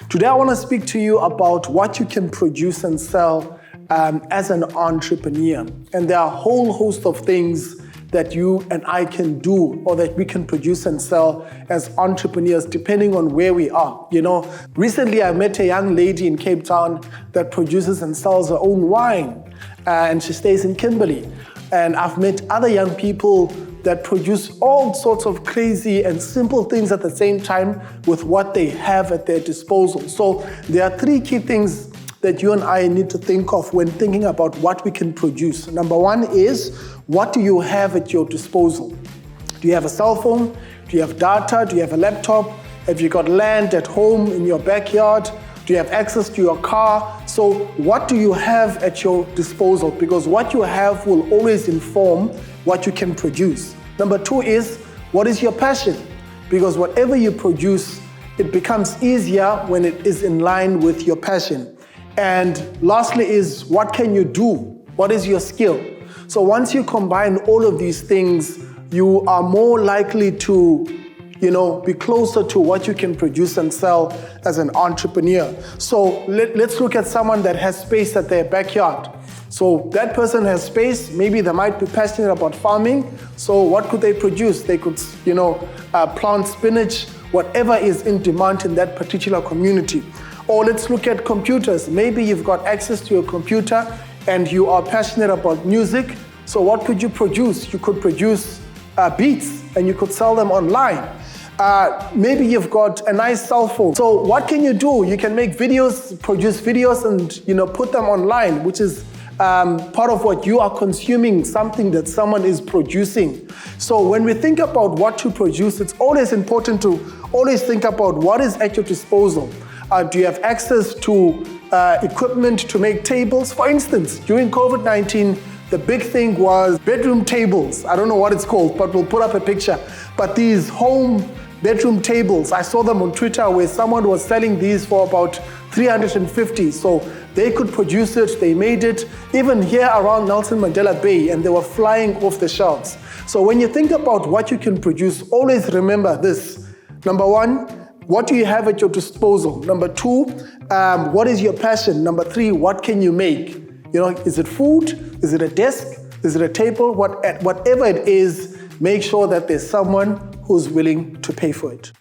Today I want to speak to you about what you can produce and sell as an entrepreneur. And there are a whole host of things that you and I can do or that we can produce and sell as entrepreneurs depending on where we are. Recently I met a young lady in Cape Town that produces and sells her own wine, and she stays in Kimberley. And I've met other young people that produce all sorts of crazy and simple things at the same time with what they have at their disposal. So there are three key things that you and I need to think of when thinking about what we can produce. Number one is, what do you have at your disposal? Do you have a cell phone? Do you have data? Do you have a laptop? Have you got land at home in your backyard? Do you have access to your car? So what do you have at your disposal? Because what you have will always inform what you can produce. Number two is, what is your passion? Because whatever you produce, it becomes easier when it is in line with your passion. And lastly is, what can you do? What is your skill? So once you combine all of these things, you are more likely to be closer to what you can produce and sell as an entrepreneur. So let's look at someone that has space at their backyard. So that person has space, maybe they might be passionate about farming. So what could they produce? They could, plant spinach, whatever is in demand in that particular community. Or let's look at computers. Maybe you've got access to a computer and you are passionate about music. So what could you produce? You could produce beats and you could sell them online. Maybe you've got a nice cell phone. So what can you do? You can make videos, produce videos and put them online, which is part of what you are consuming, something that someone is producing. So when we think about what to produce, it's always important to always think about what is at your disposal. Do you have access to equipment to make tables? For instance, during COVID-19, the big thing was bedroom tables. I don't know what it's called, but we'll put up a picture. But these home bedroom tables, I saw them on Twitter where someone was selling these for about 350. So they could produce it, they made it, even here around Nelson Mandela Bay, and they were flying off the shelves. So when you think about what you can produce, always remember this. Number one, what do you have at your disposal? Number two, what is your passion? Number three, what can you make? Is it food? Is it a desk? Is it a table? Whatever it is, make sure that there's someone who's willing to pay for it.